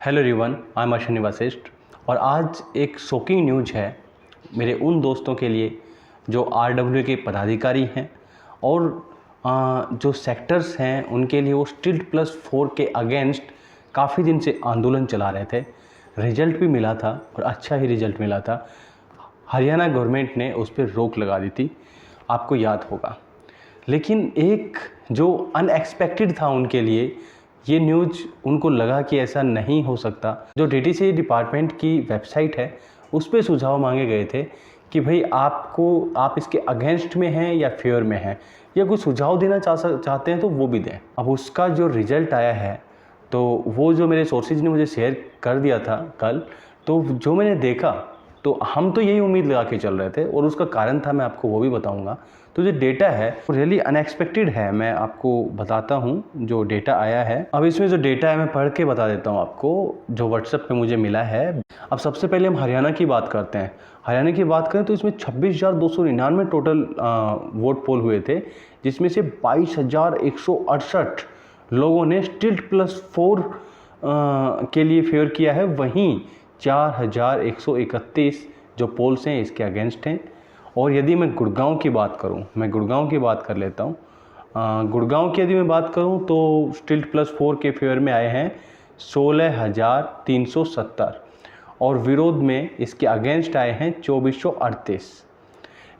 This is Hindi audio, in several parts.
Hello everyone, I am Ashwini Vashishtha और आज एक शॉकिंग न्यूज है मेरे उन दोस्तों के लिए जो आरडब्ल्यू के पदाधिकारी हैं और जो सेक्टर्स हैं उनके लिए वो स्टिल्ट+4 के अगेंस्ट काफ़ी दिन से आंदोलन चला रहे थे। रिजल्ट भी मिला था और अच्छा ही रिजल्ट मिला था। हरियाणा गवर्नमेंट ने उस पर रोक लगा दी थी, आपको याद होगा। लेकिन एक जो अनएक्सपेक्टेड था उनके लिए, ये न्यूज़ उनको लगा कि ऐसा नहीं हो सकता। जो डीटीसी डिपार्टमेंट की वेबसाइट है उस पर सुझाव मांगे गए थे कि भाई आप इसके अगेंस्ट में हैं या फेयर में हैं, या कोई सुझाव देना चाहते हैं तो वो भी दें। अब उसका जो रिज़ल्ट आया है तो वो जो मेरे सोर्सेज ने मुझे शेयर कर दिया था कल, तो जो मैंने देखा तो हम तो यही उम्मीद लगा के चल रहे थे और उसका कारण था, मैं आपको वो भी बताऊंगा। तो जो डेटा है वो रियली अनएक्सपेक्टेड है, मैं आपको बताता हूँ जो डेटा आया है। अब इसमें जो डेटा है मैं पढ़ के बता देता हूँ आपको, जो व्हाट्सएप पे मुझे मिला है। अब सबसे पहले हम हरियाणा की बात करते हैं। हरियाणा की बात करें तो इसमें 26,299 टोटल वोट पोल हुए थे, जिसमें से 22,168 लोगों ने स्टिल्ट+4 के लिए फेवर किया है। वहीं 4,131 जो पोल्स हैं इसके अगेंस्ट हैं। और यदि मैं गुड़गांव की बात करूं, मैं गुड़गांव की बात कर लेता हूं। गुड़गांव की यदि मैं बात करूं तो स्टिल्ट+4 के फेवर में आए हैं 16,370 और विरोध में इसके अगेंस्ट आए हैं 2,438।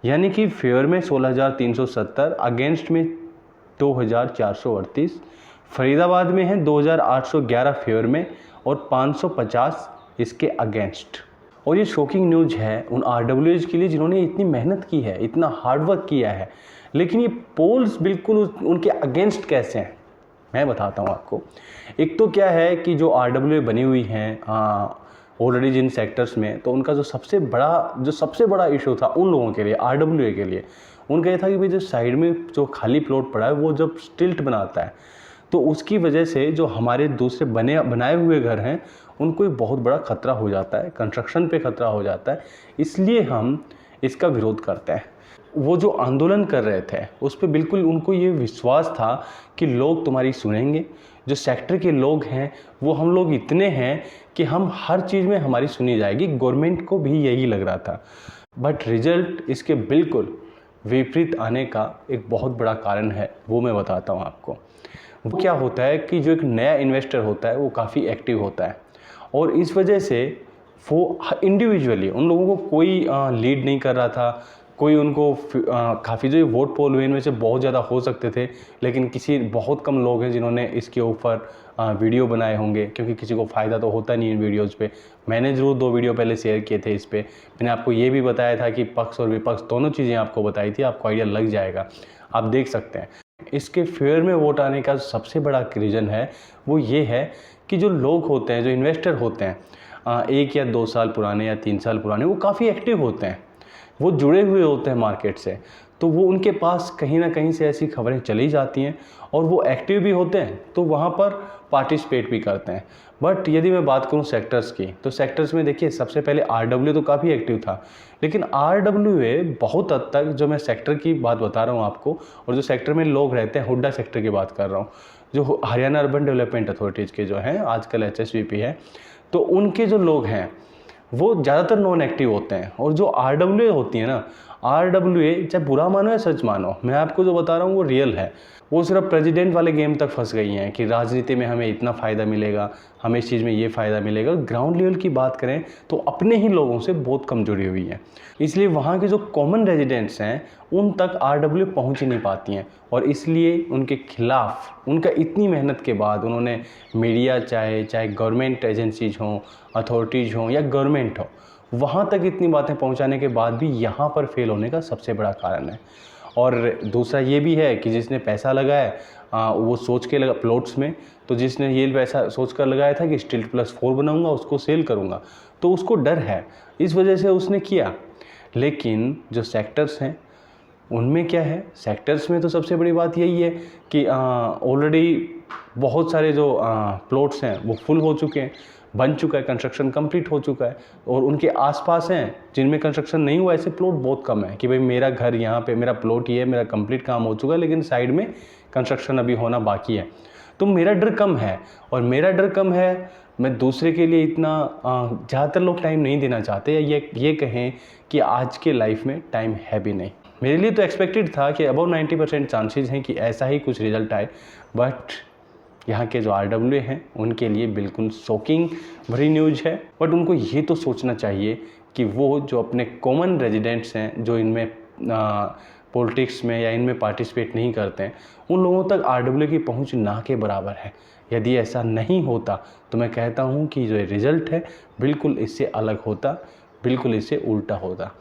यानी कि फेवर में 16,370, अगेंस्ट में 2,438। फरीदाबाद में है 2,811 फेवर में और 550 इसके अगेंस्ट। और ये शॉकिंग न्यूज़ है उन आरडब्ल्यूएज के लिए जिन्होंने इतनी मेहनत की है, इतना हार्डवर्क किया है, लेकिन ये पोल्स बिल्कुल उनके अगेंस्ट कैसे हैं मैं बताता हूँ आपको। एक तो क्या है कि जो आरडब्ल्यूए बनी हुई हैं ऑलरेडी जिन सेक्टर्स में, तो उनका जो सबसे बड़ा इशू था उन लोगों के लिए, आरडब्ल्यूए के लिए, उनका ये था कि भाई जो साइड में जो खाली प्लॉट पड़ा है वो जब स्टिल्ट बनाता है तो उसकी वजह से जो हमारे दूसरे बनाए हुए घर हैं उनको एक बहुत बड़ा खतरा हो जाता है, कंस्ट्रक्शन पे खतरा हो जाता है। इसलिए हम इसका विरोध करते हैं। वो जो आंदोलन कर रहे थे उस पर बिल्कुल उनको ये विश्वास था कि लोग तुम्हारी सुनेंगे। जो सेक्टर के लोग हैं वो हम लोग इतने हैं कि हम हर चीज़ में हमारी सुनी जाएगी। गवर्नमेंट को भी यही लग रहा था, बट रिजल्ट इसके बिल्कुल विपरीत आने का एक बहुत बड़ा कारण है, वो मैं बताता हूँ आपको। वो क्या होता है कि जो एक नया इन्वेस्टर होता है वो काफ़ी एक्टिव होता है और इस वजह से वो इंडिविजुअली उन लोगों को कोई लीड नहीं कर रहा था, कोई उनको काफ़ी जो वोट पोल हुए इनमें से बहुत ज़्यादा हो सकते थे, लेकिन बहुत कम लोग हैं जिन्होंने इसके ऊपर वीडियो बनाए होंगे, क्योंकि किसी को फ़ायदा तो होता नहीं इन वीडियोज़ पे। मैंने ज़रूर 2 वीडियो पहले शेयर किए थे इस पर। मैंने आपको ये भी बताया था कि पक्ष और विपक्ष दोनों चीज़ें आपको बताई थी, आपको आइडिया लग जाएगा, आप देख सकते हैं। इसके फेवर में वोट आने का सबसे बड़ा रीज़न है वो ये है कि जो लोग होते हैं, जो इन्वेस्टर होते हैं 1 या 2 साल पुराने या 3 साल पुराने, वो काफ़ी एक्टिव होते हैं, वो जुड़े हुए होते हैं मार्केट से, तो वो उनके पास कहीं ना कहीं से ऐसी खबरें चली जाती हैं और वो एक्टिव भी होते हैं, तो वहाँ पर पार्टिसिपेट भी करते हैं। बट यदि मैं बात करूँ सेक्टर्स की, तो सेक्टर्स में देखिए सबसे पहले आरडब्ल्यू तो काफ़ी एक्टिव था, लेकिन आरडब्ल्यूए बहुत हद तक, जो मैं सेक्टर की बात बता रहा हूँ आपको और जो सेक्टर में लोग रहते हैं, हुड्डा सेक्टर की बात कर रहा हूँ, जो हरियाणा अर्बन डेवलपमेंट अथॉरिटीज़ के जो हैं, आजकल एचएसवीपी है, तो उनके जो लोग हैं वो ज़्यादातर नॉन एक्टिव होते हैं। और जो आरडब्ल्यूए होती है ना, आरडब्ल्यूए चाहे बुरा मानो या सच मानो, मैं आपको जो बता रहा हूँ वो रियल है। वो सिर्फ प्रेसिडेंट वाले गेम तक फंस गई हैं कि राजनीति में हमें इतना फ़ायदा मिलेगा, हमें इस चीज़ में ये फ़ायदा मिलेगा। ग्राउंड लेवल की बात करें तो अपने ही लोगों से बहुत कम जुड़ी हुई हैं, इसलिए वहाँ के जो कॉमन रेजिडेंट्स हैं उन तक आरडब्ल्यू पहुँच ही नहीं पाती हैं। और इसलिए उनके खिलाफ, उनका इतनी मेहनत के बाद उन्होंने मीडिया, चाहे गवर्नमेंट एजेंसीज हों, अथॉरिटीज़ हों या गवर्नमेंट हो, वहाँ तक इतनी बातें पहुँचाने के बाद भी यहाँ पर फेल होने का सबसे बड़ा कारण है। और दूसरा ये भी है कि जिसने पैसा लगाया वो सोच के लगा प्लॉट्स में, तो जिसने ये पैसा सोच कर लगाया था कि स्टिल्ट+4 बनाऊंगा, उसको सेल करूंगा, तो उसको डर है, इस वजह से उसने किया। लेकिन जो सेक्टर्स हैं उनमें क्या है, सेक्टर्स में तो सबसे बड़ी बात यही है कि ऑलरेडी बहुत सारे जो प्लॉट्स हैं वो फुल हो चुके हैं, बन चुका है, कंस्ट्रक्शन कंप्लीट हो चुका है। और उनके आसपास हैं जिनमें कंस्ट्रक्शन नहीं हुआ, ऐसे प्लॉट बहुत कम है कि भाई मेरा घर यहाँ पे, मेरा प्लॉट ये है, मेरा कंप्लीट काम हो चुका है, लेकिन साइड में कंस्ट्रक्शन अभी होना बाकी है। तो मेरा डर कम है, और मेरा डर कम है मैं दूसरे के लिए इतना ज़्यादातर लोग टाइम नहीं देना चाहते, या ये कहें कि आज के लाइफ में टाइम है भी नहीं। मेरे लिए तो एक्सपेक्टेड था कि अबाउट 90% चांसेस हैं कि ऐसा ही कुछ रिजल्ट आए, बट यहाँ के जो RW हैं उनके लिए बिल्कुल शॉकिंग भरी न्यूज़ है। बट उनको ये तो सोचना चाहिए कि वो जो अपने कॉमन रेजिडेंट्स हैं, जो इनमें पॉलिटिक्स में या इनमें पार्टिसिपेट नहीं करते हैं, उन लोगों तक RW की पहुँच ना के बराबर है। यदि ऐसा नहीं होता तो मैं कहता हूँ कि जो रिज़ल्ट है बिल्कुल इससे अलग होता, बिल्कुल इससे उल्टा होता।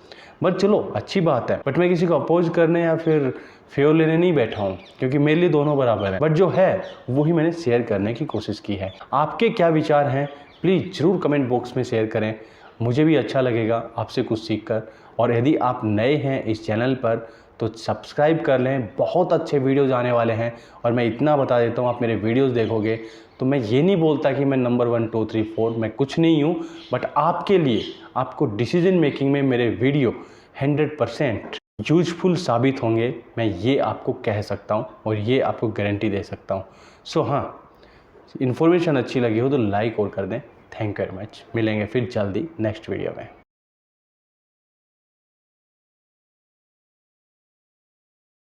बट चलो अच्छी बात है, बट मैं किसी को अपोज करने या फिर फेवर लेने नहीं बैठा हूँ, क्योंकि मेरे लिए दोनों बराबर है। बट जो है वही मैंने शेयर करने की कोशिश की है। आपके क्या विचार हैं प्लीज़ ज़रूर कमेंट बॉक्स में शेयर करें, मुझे भी अच्छा लगेगा आपसे कुछ सीखकर। और यदि आप नए हैं इस चैनल पर तो सब्सक्राइब कर लें, बहुत अच्छे वीडियोज़ आने वाले हैं। और मैं इतना बता देता हूँ, आप मेरे वीडियोज़ देखोगे तो मैं ये नहीं बोलता कि मैं नंबर 1 2 3 4 मैं कुछ नहीं हूँ, बट आपके लिए, आपको डिसीजन मेकिंग में मेरे वीडियो 100% यूजफुल साबित होंगे, मैं ये आपको कह सकता हूँ और ये आपको गारंटी दे सकता हूँ। सो हाँ, इन्फॉर्मेशन अच्छी लगी हो तो लाइक और कर दें। Thank you very much. मिलेंगे फिर जल्दी नेक्स्ट वीडियो में।